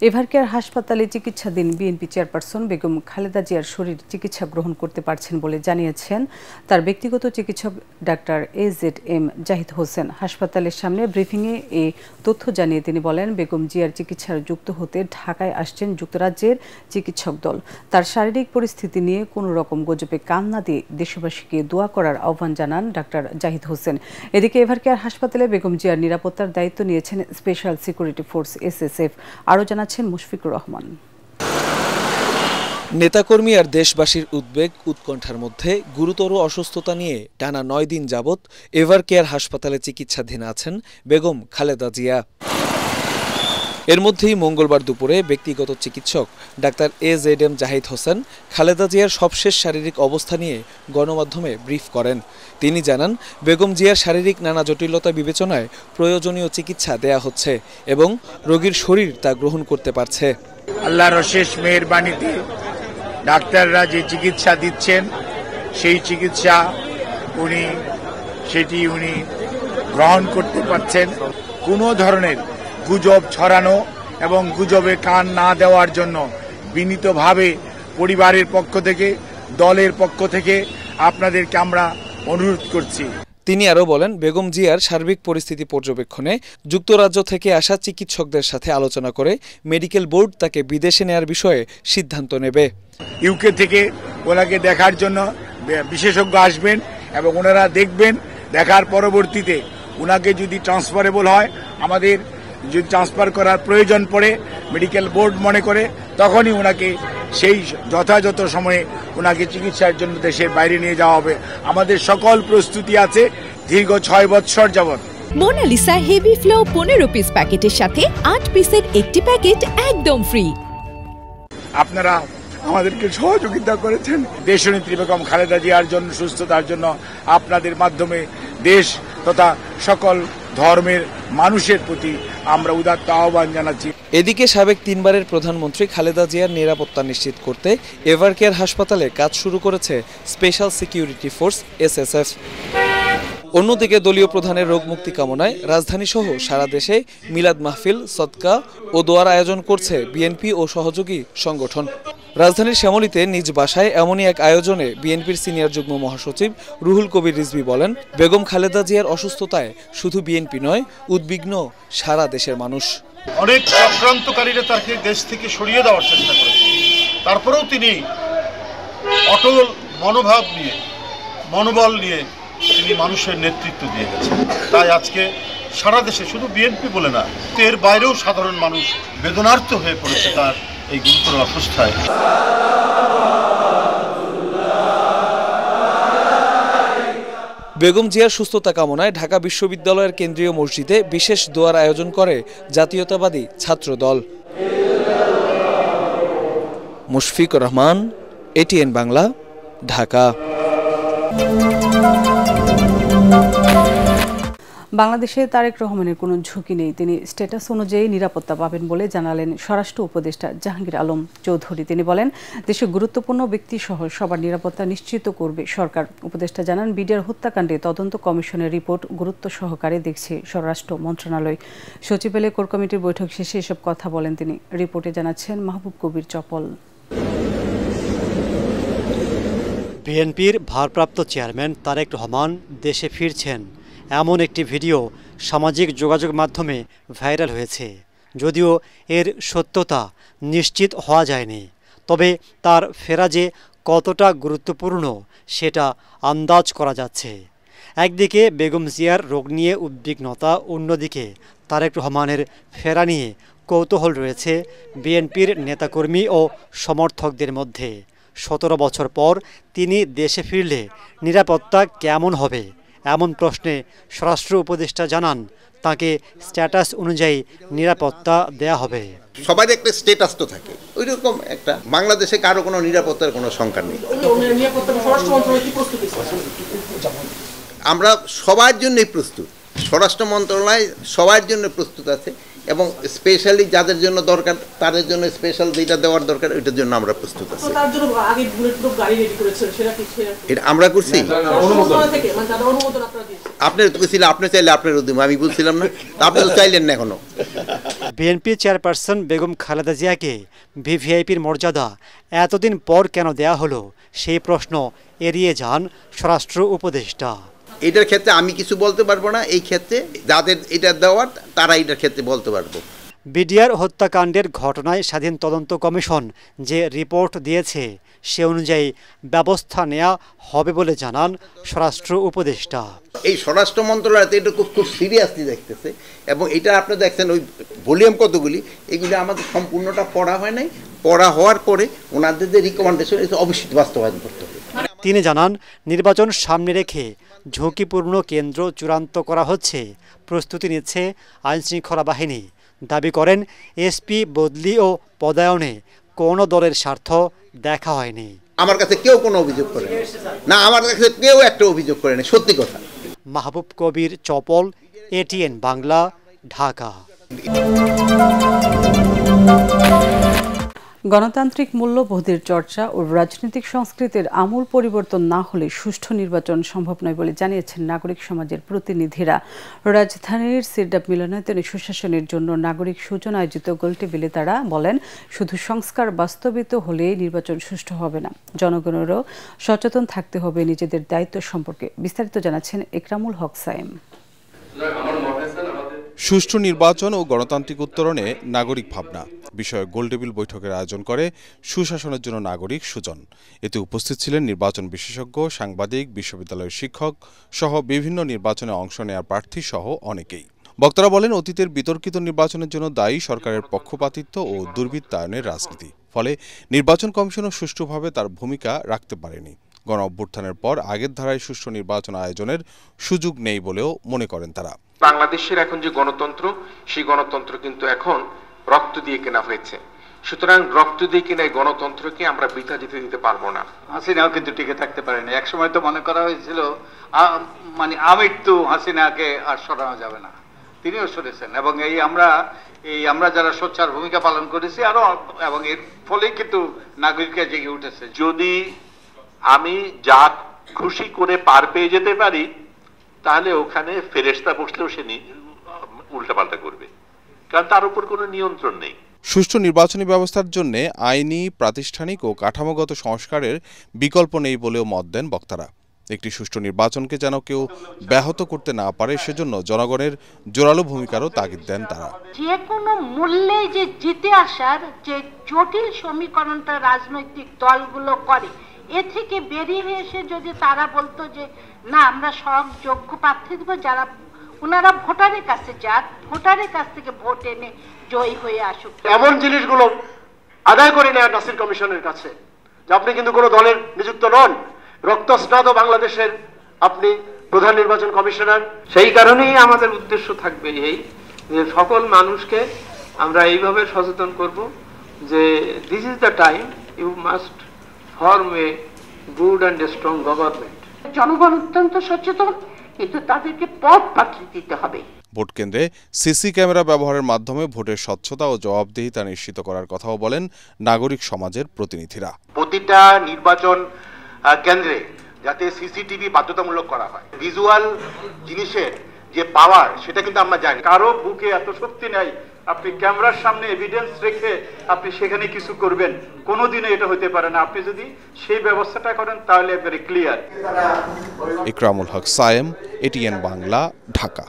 এভারকেয়ার হাসপাতালে চিকিৎসাধীন BNP chairperson Begum Khaleda জিয়ার শরীর চিকিৎসা গ্রহণ করতে পারছেন বলে জানিয়েছেন তার ব্যক্তিগত চিকিৎসক ডাক্তার AZM জাহিদ হোসেন। হাসপাতালের সামনে ব্রিফিংয়ে এই তথ্য জানিয়ে তিনি বলেন, বেগম জিয়ার চিকিৎসার যুক্ত হতে ঢাকায় আসছেন যুক্তরাজ্যের চিকিৎসক দল। তার শারীরিক পরিস্থিতি নিয়ে কোনো রকম গুজবে কান না দিয়ে দেশবাসীকে দোয়া করার আহ্বান জানান ডাক্তার জাহিদ হোসেন। এদিকে এভারকেয়ার হাসপাতালে বেগম জিয়ার নিরাপত্তার দায়িত্ব নিয়েছেন স্পেশাল সিকিউরিটি ফোর্স SSF। আরও জানাচ্ছেন মুশফিকুর রহমান। নেতাকর্মী আর দেশবাসীর উদ্বেগ উৎকণ্ঠার মধ্যে গুরুতর অসুস্থতা নিয়ে টানা 9 দিন যাবৎ এভারকেয়ার হাসপাতালে চিকিৎসাধীন আছেন বেগম খালেদা জিয়া। এর মধ্যেই মঙ্গলবার দুপুরে ব্যক্তিগত চিকিৎসক ডাক্তার AZM জাহিদ হোসেন খালেদা জিয়ার সবশেষ শারীরিক অবস্থা নিয়ে গণমাধ্যমে ব্রিফ করেন। তিনি জানান, বেগম জিয়ার শারীরিক নানা জটিলতা বিবেচনায় প্রয়োজনীয় চিকিৎসা দেয়া হচ্ছে এবং রোগীর শরীর তা গ্রহণ করতে পারছে। আল্লাহর অশেষ মেহেরবানিতে ডাক্তাররা যে চিকিৎসা দিচ্ছেন সেই চিকিৎসা উনি গ্রহণ করতে পারছেন। কোনো ধরনের গুজব ছড়ানো এবং গুজবে কান না দেওয়ার জন্য বিনীতভাবে পরিবারের পক্ষ থেকে, দলের পক্ষ থেকে আপনাদেরকে আমরা অনুরোধ করছি। তিনি আরও বলেন, বেগম জিয়ার সার্বিক পরিস্থিতি পর্যবেক্ষণে যুক্তরাজ্য থেকে আসা চিকিৎসকদের সাথে আলোচনা করে মেডিকেল বোর্ড তাকে বিদেশে নেয়ার বিষয়ে সিদ্ধান্ত নেবে। ইউকে থেকে ওনাকে দেখার জন্য বিশেষজ্ঞ আসবেন এবং ওনারা দেখবেন। দেখার পরবর্তীতে ওনাকে যদি ট্রান্সফারেবল হয়, আমাদের যদি ট্রান্সফার করার প্রয়োজন পড়ে মেডিকেল বোর্ড মনে করে, তখনই ওনাকে সেই যথাযথ সময়ে ওনাকে চিকিৎসার জন্য দেশের বাইরে নিয়ে যাওয়া হবে। আমাদের সকল প্রস্তুতি আছে দীর্ঘ 6 বছর যাবৎ। মোনালিসা হেভি ফ্লো 15 পিস প্যাকেটের সাথে 8 পিসের একটি প্যাকেট একদম ফ্রি। আপনারা আমাদেরকে সহযোগিতা করেছেন দেশনেত্রী বেগম খালেদা জিয়ার জন্য, সুস্থতার জন্য। আপনাদের মাধ্যমে দেশ তথা সকল ধর্মের মানুষের প্রতি আমরা উদাত্ত আহ্বান জানাচ্ছি। এদিকে সাবেক 3 বারের প্রধানমন্ত্রী খালেদা জিয়ার নিরাপত্তা নিশ্চিত করতে এভারকেয়ার হাসপাতালে কাজ শুরু করেছে স্পেশাল সিকিউরিটি ফোর্স SSF। অন্যদিকে দলীয় প্রধানের রোগ মুক্তি কামনায় রাজধানী সহ সারা দেশে মিলাদ মাহফিল, সদকা ও দোয়ার আয়োজন করছে বিএনপি ও সহযোগী সংগঠন। রাজধানীর শ্যামলীতে নিজ বাসায় এমনই এক আয়োজনে বিএনপির সিনিয়র যুগ্ম মহাসচিব রুহুল কবির রিজভী বলেন, বেগম খালেদা জিয়ার অসুস্থতায় শুধু বিএনপি নয়, উদ্বিগ্ন সারা দেশের মানুষ। অনেক চক্রান্তকারীরা তাকে দেশ থেকে সরিয়ে দেওয়ার চেষ্টা করেছে, তারপরেও তিনি অটল মনোবল নিয়ে তিনি মানুষের নেতৃত্ব দিয়ে গেছেন। তাই আজকে সারা দেশে শুধু বিএনপি বলে না, এর বাইরেও সাধারণ মানুষ বেদনার্ত হয়ে পড়েছে তার এই গুরুতর অবস্থায়। বেগম জিয়ার সুস্থতা কামনায় ঢাকা বিশ্ববিদ্যালয়ের কেন্দ্রীয় মসজিদে বিশেষ দোয়ার আয়োজন করে জাতীয়তাবাদী ছাত্র দল। মুশফিকুর রহমান, ATN বাংলা, ঢাকা। বাংলাদেশে তারেক রহমানের কোনো ঝুঁকি নেই, তিনি স্ট্যাটাস অনুযায়ী নিরাপত্তা পাবেন বলে জানালেন স্বরাষ্ট্র উপদেষ্টা জাহাঙ্গীর আলম চৌধুরী। তিনি বলেন, দেশের গুরুত্বপূর্ণ ব্যক্তিসহ সবার নিরাপত্তা নিশ্চিত করবে সরকার। উপদেষ্টা জানান, বিডিআর হত্যাকাণ্ডে তদন্ত কমিশনের রিপোর্ট গুরুত্ব সহকারে দেখছে স্বরাষ্ট্র মন্ত্রণালয়। সচিবালয় কোর কমিটির বৈঠক শেষে এসব কথা বলেন তিনি। রিপোর্টে জানাচ্ছেন মাহবুব কবির চপল। বিএনপির ভারপ্রাপ্ত চেয়ারম্যান তারেক রহমান দেশে ফিরছেন এমন একটি ভিডিও সামাজিক যোগাযোগ মাধ্যমে ভাইরাল হয়েছে। যদিও এর সত্যতা নিশ্চিত হওয়া যায়নি, তবে তার ফেরা যে কতটা গুরুত্বপূর্ণ সেটা আন্দাজ করা যাচ্ছে। একদিকে বেগম জিয়ার রোগ নিয়ে উদ্বিগ্নতা, অন্যদিকে তারেক রহমানের ফেরা নিয়ে কৌতূহল রয়েছে বিএনপির নেতাকর্মী ও সমর্থকদের মধ্যে। 17 বছর পর তিনি দেশে ফিরলে নিরাপত্তা কেমন হবে, এমন প্রশ্নে স্বরাষ্ট্র উপদেষ্টা জানান, তাকে স্ট্যাটাস অনুযায়ী নিরাপত্তা দেয়া হবে। সবার একটা স্ট্যাটাস তো থাকে, ওই রকম একটা বাংলাদেশে কারো কোনো নিরাপত্তার কোনো শঙ্কা নেই। আমরা সবার জন্যই প্রস্তুত, স্বরাষ্ট্র মন্ত্রণালয় সবার জন্য প্রস্তুত আছে। এবং স্পেশালি যাদের জন্য দরকার তাদের জন্য স্পেশাল যেটা দেওয়ার দরকার ওইটার জন্য আমরা প্রস্তুত আছি। তার জন্য আগে বুলেট প্রুফ গাড়ি রেডি করেছেন, সেটা কি এটা আমরা করছি? অনুমোদন থেকে মানে তাদের অনুমোদন আপনারা দিয়েছেন? আপনি তো কইছিলেন আপনি চাইলে আপনার উদ্যম, আমি বলছিলাম না, আপনি তো চাইলেন না এখনো। বিএনপি চেয়ারপারসন বেগম খালেদা জিয়াকে ভিভিআইপির মর্যাদা এতদিন পর কেন দেয়া হলো সেই প্রশ্ন এড়িয়ে যান স্বরাষ্ট্র উপদেষ্টা। এটার ক্ষেত্রে আমি কিছু বলতে পারবো না, এই ক্ষেত্রে যাদের এটা দেওয়ার তারা এটার ক্ষেত্রে বলতে পারবো। বিডিআর হত্যাকাণ্ডের ঘটনায় স্বাধীন তদন্ত কমিশন যে রিপোর্ট দিয়েছে সে অনুযায়ী ব্যবস্থা নেওয়া হবে বলে জানান স্বরাষ্ট্র উপদেষ্টা। এই স্বরাষ্ট্র মন্ত্রণালয় এটা খুব সিরিয়াসলি দেখতেছে এবং এটা আপনি দেখছেন ওই ভলিউম কতগুলি, এগুলি আমাদের সম্পূর্ণটা পড়া হয় নাই, পড়া হওয়ার পরে ওনাদের যে রিকমেন্ডেশন এটা অবশ্যই বাস্তবায়ন করতে হবে। তিনি জানান নির্বাচন সামনে রেখে ঝুঁকিপূর্ণ কেন্দ্র চূড়ান্ত করা হচ্ছে, প্রস্তুতি নিচ্ছে আইনশৃঙ্খলা বাহিনী। দাবি করেন এসপি বদলি ও পদায়নে কোনো দলের স্বার্থ দেখা হয়নি। আমার কাছে কেউ কোনো অভিযোগ করে না, আমার কাছে কেউ একটা অভিযোগ করে না, সত্যি কথা। মাহবুব কবির চপল, এটিএন বাংলা, ঢাকা। গণতান্ত্রিক মূল্যবোধের চর্চা ও রাজনৈতিক সংস্কৃতির আমূল পরিবর্তন না হলে সুষ্ঠু নির্বাচন সম্ভব নয় বলে জানিয়েছেন নাগরিক সমাজের প্রতিনিধিরা। রাজধানীর সিরডাপ মিলনায়তনে সুশাসনের জন্য নাগরিক সুজন আয়োজিত গোলটেবিলে তারা বলেন, শুধু সংস্কার বাস্তবিত হলে নির্বাচন সুষ্ঠু হবে না, জনগণেরও সচেতন থাকতে হবে নিজেদের দায়িত্ব সম্পর্কে। বিস্তারিত জানাচ্ছেন একরামুল হক সায়েম। সুষ্ঠু নির্বাচন ও গণতান্ত্রিক উত্তরণে নাগরিক ভাবনা বিষয়ে গোলটেবিল বৈঠকের আয়োজন করে সুশাসনের জন্য নাগরিক সুজন। এতে উপস্থিত ছিলেন নির্বাচন বিশেষজ্ঞ, সাংবাদিক, বিশ্ববিদ্যালয়ের শিক্ষক সহ বিভিন্ন নির্বাচনে অংশ নেওয়ার প্রার্থী সহ অনেকেই। বক্তারা বলেন, অতীতের বিতর্কিত নির্বাচনের জন্য দায়ী সরকারের পক্ষপাতিত্ব ও দুর্বৃত্তায়নের রাজনীতি। ফলে নির্বাচন কমিশনও সুষ্ঠুভাবে তার ভূমিকা রাখতে পারেনি। গণ অভ্যুত্থানের পর আগের ধারায় সুষ্ঠু নির্বাচন আয়োজনের সুযোগ নেই বলেও মনে করেন তারা। বাংলাদেশের এখন যে গণতন্ত্র, সেই গণতন্ত্র কিন্তু এখন রক্ত দিয়ে কেনা হয়েছে। সুতরাং রক্ত দিয়ে কেনা গণতন্ত্রকে আমরা বৃথা যেতে দিতে পারবো না। হাসিনাও কিন্তু টিকে থাকতে পারেনি। একসময় তো মনে করা হয়েছিল মানে আমৃত্যু হাসিনাকে আর সরানো যাবে না, তিনিও সরেছেন এবং আমরা যারা সোচ্চার ভূমিকা পালন করেছি আরো, এবং এর ফলেই কিন্তু নাগরিকরা জেগে উঠেছে। যদি আমি যা খুশি করে পার পেয়ে যেতে পারি, তাহলে ওখানে ফেরেশতা বসলেও সে উল্টাপাল্টা করবে, কারণ তার উপর কোনো নিয়ন্ত্রণ নেই। সুষ্ঠু নির্বাচনী ব্যবস্থার জন্য আইনি, প্রাতিষ্ঠানিক ও কাঠামোগত সংস্কারের বিকল্প নেই বলেও মত দেন বক্তারা। একটি সুষ্ঠু নির্বাচনকে যেন কেউ ব্যাহত করতে না পারে, সেজন্য জনগণের জোরালো ভূমিকারও তাগিদ দেন তারা। যে কোনো মূল্যে যে জিতে আসার যে জটিল সমীকরণটা রাজনৈতিক দলগুলো করে, এ থেকে বেরিয়ে এসে যদি তারা বলতো যে না, আমরা সব যোগ্য প্রার্থী দেব, যারা ওনারা ভোটারের কাছে যাক, ভোটারের কাছ থেকে ভোট এনে জয়ী হয়ে আসুক। এমন জিনিসগুলো আদায় করে নেয় নাসির কমিশনের কাছে যে আপনি কিন্তু কোনো দলের নিযুক্ত নন, রক্তস্নাত বাংলাদেশের আপনি প্রধান নির্বাচন কমিশনার। সেই কারণেই আমাদের উদ্দেশ্য থাকবে এই যে সকল মানুষকে আমরা এইভাবে সচেতন করব যে this is the time you must form a good and strong government. জনগণ অত্যন্ত সচেতন, কিন্তু তাদেরকে পথ পাঠিয়ে দিতে হবে। ভোট কেন্দ্রে সিসি ক্যামেরা ব্যবহারের মাধ্যমে ভোটের স্বচ্ছতা ও জবাবদিহিতা নিশ্চিত করার কথাও বলেন নাগরিক সমাজের প্রতিনিধিরা। প্রতিটা নির্বাচন কেন্দ্রে যাতে সিসিটিভি বাধ্যতামূলক করা হয়, ভিজুয়াল জিনিসের যে পাওয়ার সেটা কিন্তু আমরা জানি। কারো বুকে এত শক্তি নাই আপনি ক্যামেরার সামনে এভিডেন্স রেখে আপনি সেখানে কিছু করবেন, কোনোদিনও এটা হতে পারে না। আপনি যদি সেই ব্যবস্থাটা করেন তাহলে একবারে ক্লিয়ার। ইকরামুল হক সায়েম, এটিএন বাংলা, ঢাকা।